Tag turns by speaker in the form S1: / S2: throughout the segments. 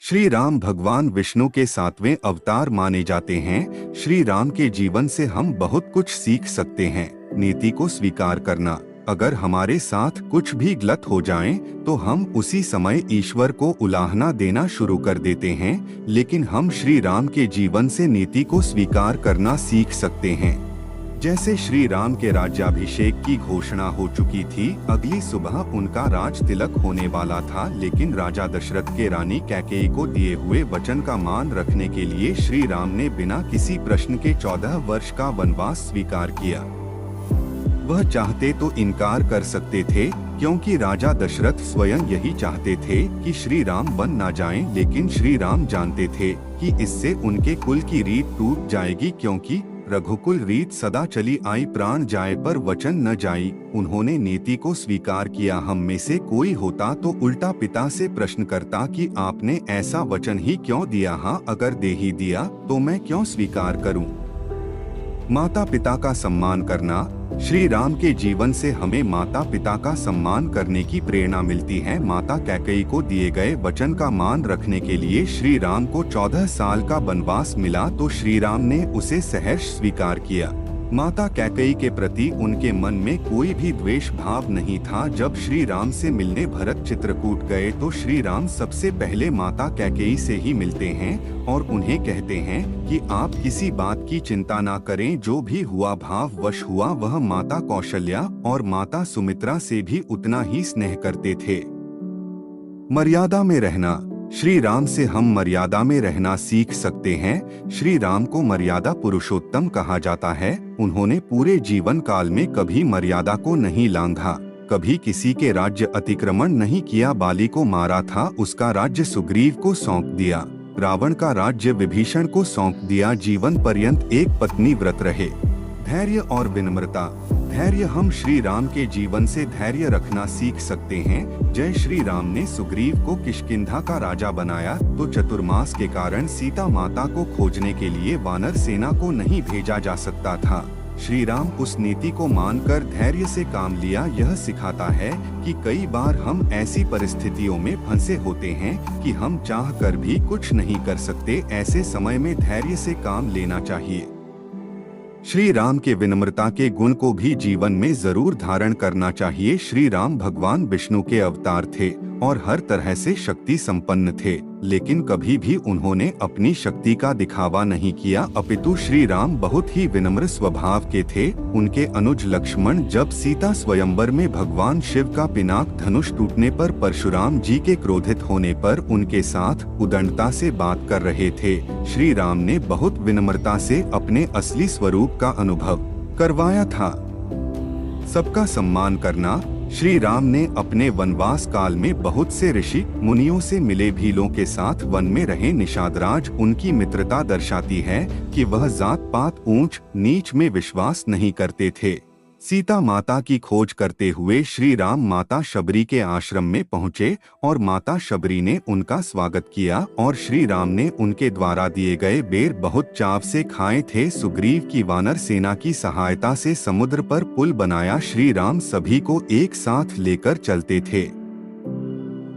S1: श्री राम भगवान विष्णु के 7वें अवतार माने जाते हैं। श्री राम के जीवन से हम बहुत कुछ सीख सकते हैं। नीति को स्वीकार करना। अगर हमारे साथ कुछ भी गलत हो जाए तो हम उसी समय ईश्वर को उलाहना देना शुरू कर देते हैं, लेकिन हम श्री राम के जीवन से नीति को स्वीकार करना सीख सकते हैं। जैसे श्री राम के राज्याभिषेक की घोषणा हो चुकी थी, अगली सुबह उनका राज तिलक होने वाला था, लेकिन राजा दशरथ के रानी कैकेयी को दिए हुए वचन का मान रखने के लिए श्री राम ने बिना किसी प्रश्न के 14 वर्ष का वनवास स्वीकार किया। वह चाहते तो इनकार कर सकते थे, क्योंकि राजा दशरथ स्वयं यही चाहते थे कि श्री राम वन न जाएं, लेकिन श्री राम जानते थे कि इससे उनके कुल की रीत टूट जाएगी, क्योंकि रघुकुल रीत सदा चली आई, प्राण जाए पर वचन न जाई। उन्होंने नीति को स्वीकार किया। हम में से कोई होता तो उल्टा पिता से प्रश्न करता कि आपने ऐसा वचन ही क्यों दिया? हाँ, अगर दे ही दिया तो मैं क्यों स्वीकार करूं? माता पिता का सम्मान करना। श्री राम के जीवन से हमें माता पिता का सम्मान करने की प्रेरणा मिलती है। माता कैकेयी को दिए गए वचन का मान रखने के लिए श्री राम को 14 साल का वनवास मिला, तो श्री राम ने उसे सहर्ष स्वीकार किया। माता कैकेयी के प्रति उनके मन में कोई भी द्वेष भाव नहीं था। जब श्री राम से मिलने भरत चित्रकूट गए तो श्री राम सबसे पहले माता कैकेयी से ही मिलते हैं और उन्हें कहते हैं कि आप किसी बात की चिंता ना करें, जो भी हुआ भाव वश हुआ। वह माता कौशल्या और माता सुमित्रा से भी उतना ही स्नेह करते थे। मर्यादा में रहना। श्री राम से हम मर्यादा में रहना सीख सकते हैं। श्री राम को मर्यादा पुरुषोत्तम कहा जाता है। उन्होंने पूरे जीवन काल में कभी मर्यादा को नहीं लांघा, कभी किसी के राज्य अतिक्रमण नहीं किया। बाली को मारा था, उसका राज्य सुग्रीव को सौंप दिया। रावण का राज्य विभीषण को सौंप दिया। जीवन पर्यंत एक पत्नी व्रत रहे। धैर्य और विनम्रता। धैर्य। हम श्री राम के जीवन से धैर्य रखना सीख सकते हैं। जय श्री राम ने सुग्रीव को किष्किंधा का राजा बनाया तो चतुर्मास के कारण सीता माता को खोजने के लिए वानर सेना को नहीं भेजा जा सकता था। श्री राम उस नीति को मानकर धैर्य से काम लिया। यह सिखाता है कि कई बार हम ऐसी परिस्थितियों में फंसे होते हैं कि हम चाह कर भी कुछ नहीं कर सकते। ऐसे समय में धैर्य से काम लेना चाहिए। श्री राम के विनम्रता के गुण को भी जीवन में जरूर धारण करना चाहिए। श्री राम भगवान विष्णु के अवतार थे और हर तरह से शक्ति संपन्न थे, लेकिन कभी भी उन्होंने अपनी शक्ति का दिखावा नहीं किया, अपितु श्री राम बहुत ही विनम्र स्वभाव के थे। उनके अनुज लक्ष्मण जब सीता स्वयंवर में भगवान शिव का पिनाक धनुष टूटने पर परशुराम जी के क्रोधित होने पर उनके साथ उदंडता से बात कर रहे थे, श्री राम ने बहुत विनम्रता से अपने असली स्वरूप का अनुभव करवाया था। सबका सम्मान करना। श्री राम ने अपने वनवास काल में बहुत से ऋषि मुनियों से मिले। भीलों के साथ वन में रहे निषादराज। उनकी मित्रता दर्शाती है कि वह जात पात ऊंच नीच में विश्वास नहीं करते थे। सीता माता की खोज करते हुए श्री राम माता शबरी के आश्रम में पहुँचे और माता शबरी ने उनका स्वागत किया और श्री राम ने उनके द्वारा दिए गए बेर बहुत चाव से खाए थे। सुग्रीव की वानर सेना की सहायता से समुद्र पर पुल बनाया। श्री राम सभी को एक साथ लेकर चलते थे।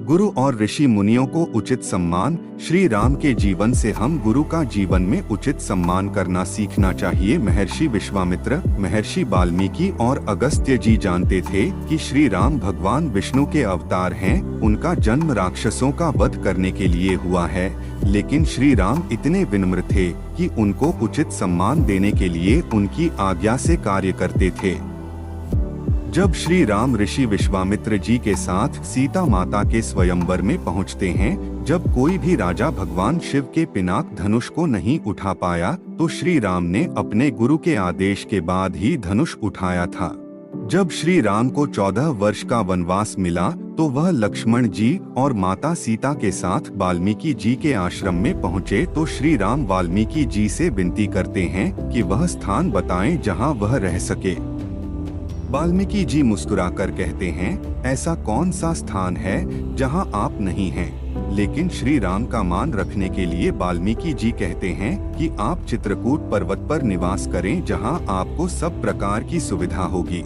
S1: गुरु और ऋषि मुनियों को उचित सम्मान। श्री राम के जीवन से हम गुरु का जीवन में उचित सम्मान करना सीखना चाहिए। महर्षि विश्वामित्र, महर्षि वाल्मीकि और अगस्त्य जी जानते थे कि श्री राम भगवान विष्णु के अवतार हैं। उनका जन्म राक्षसों का वध करने के लिए हुआ है, लेकिन श्री राम इतने विनम्र थे कि उनको उचित सम्मान देने के लिए उनकी आज्ञा से कार्य करते थे। जब श्री राम ऋषि विश्वामित्र जी के साथ सीता माता के स्वयंवर में पहुंचते हैं, जब कोई भी राजा भगवान शिव के पिनाक धनुष को नहीं उठा पाया तो श्री राम ने अपने गुरु के आदेश के बाद ही धनुष उठाया था। जब श्री राम को 14 वर्ष का वनवास मिला तो वह लक्ष्मण जी और माता सीता के साथ वाल्मीकि जी के आश्रम में पहुँचे तो श्री राम वाल्मीकि जी से विनती करते हैं कि वह स्थान बताएं जहां वह रह सके। वाल्मीकि जी मुस्कुराकर कहते हैं, ऐसा कौन सा स्थान है जहां आप नहीं हैं? लेकिन श्री राम का मान रखने के लिए वाल्मीकि जी कहते हैं कि आप चित्रकूट पर्वत पर निवास करें, जहां आपको सब प्रकार की सुविधा होगी।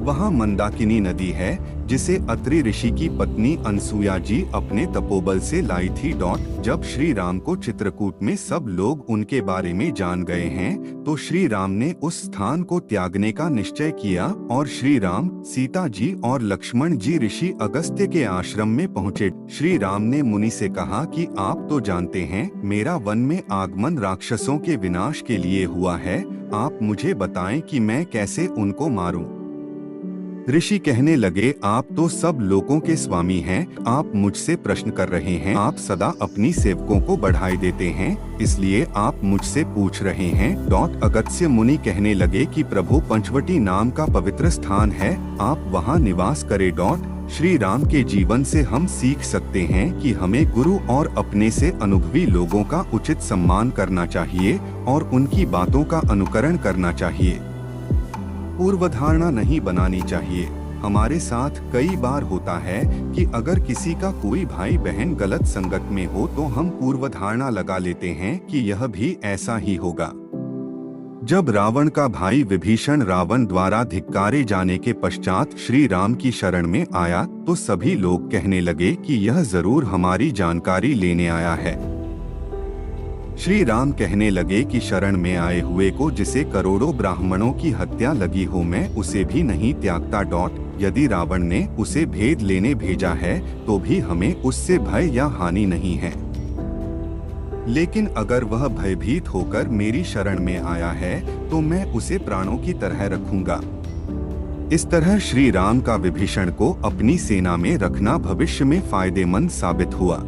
S1: वहाँ मंदाकिनी नदी है जिसे अत्रि ऋषि की पत्नी अनसुया जी अपने तपोबल से लाई थी। जब श्री राम को चित्रकूट में सब लोग उनके बारे में जान गए हैं तो श्री राम ने उस स्थान को त्यागने का निश्चय किया और श्री राम, सीता जी और लक्ष्मण जी ऋषि अगस्त्य के आश्रम में पहुँचे। श्री राम ने मुनि से कहा कि आप तो जानते हैं मेरा वन में आगमन राक्षसों के विनाश के लिए हुआ है, आप मुझे बताएं कि मैं कैसे उनको मारूं। ऋषि कहने लगे, आप तो सब लोगों के स्वामी हैं, आप मुझसे प्रश्न कर रहे हैं, आप सदा अपनी सेवकों को बढ़ाई देते हैं, इसलिए आप मुझसे पूछ रहे हैं। अगस्त्य मुनि कहने लगे कि प्रभु पंचवटी नाम का पवित्र स्थान है, आप वहां निवास करें। श्री राम के जीवन से हम सीख सकते हैं कि हमें गुरु और अपने से अनुभवी लोगों का उचित सम्मान करना चाहिए और उनकी बातों का अनुकरण करना चाहिए। पूर्वधारणा नहीं बनानी चाहिए। हमारे साथ कई बार होता है कि अगर किसी का कोई भाई बहन गलत संगत में हो तो हम पूर्वधारणा लगा लेते हैं कि यह भी ऐसा ही होगा। जब रावण का भाई विभीषण रावण द्वारा धिक्कारे जाने के पश्चात श्री राम की शरण में आया तो सभी लोग कहने लगे कि यह जरूर हमारी जानकारी लेने आया है। श्री राम कहने लगे कि शरण में आए हुए को जिसे करोड़ों ब्राह्मणों की हत्या लगी हो मैं उसे भी नहीं त्यागता। यदि रावण ने उसे भेद लेने भेजा है तो भी हमें उससे भय या हानि नहीं है, लेकिन अगर वह भयभीत होकर मेरी शरण में आया है तो मैं उसे प्राणों की तरह रखूंगा। इस तरह श्री राम का विभीषण को अपनी सेना में रखना भविष्य में फायदेमंद साबित हुआ।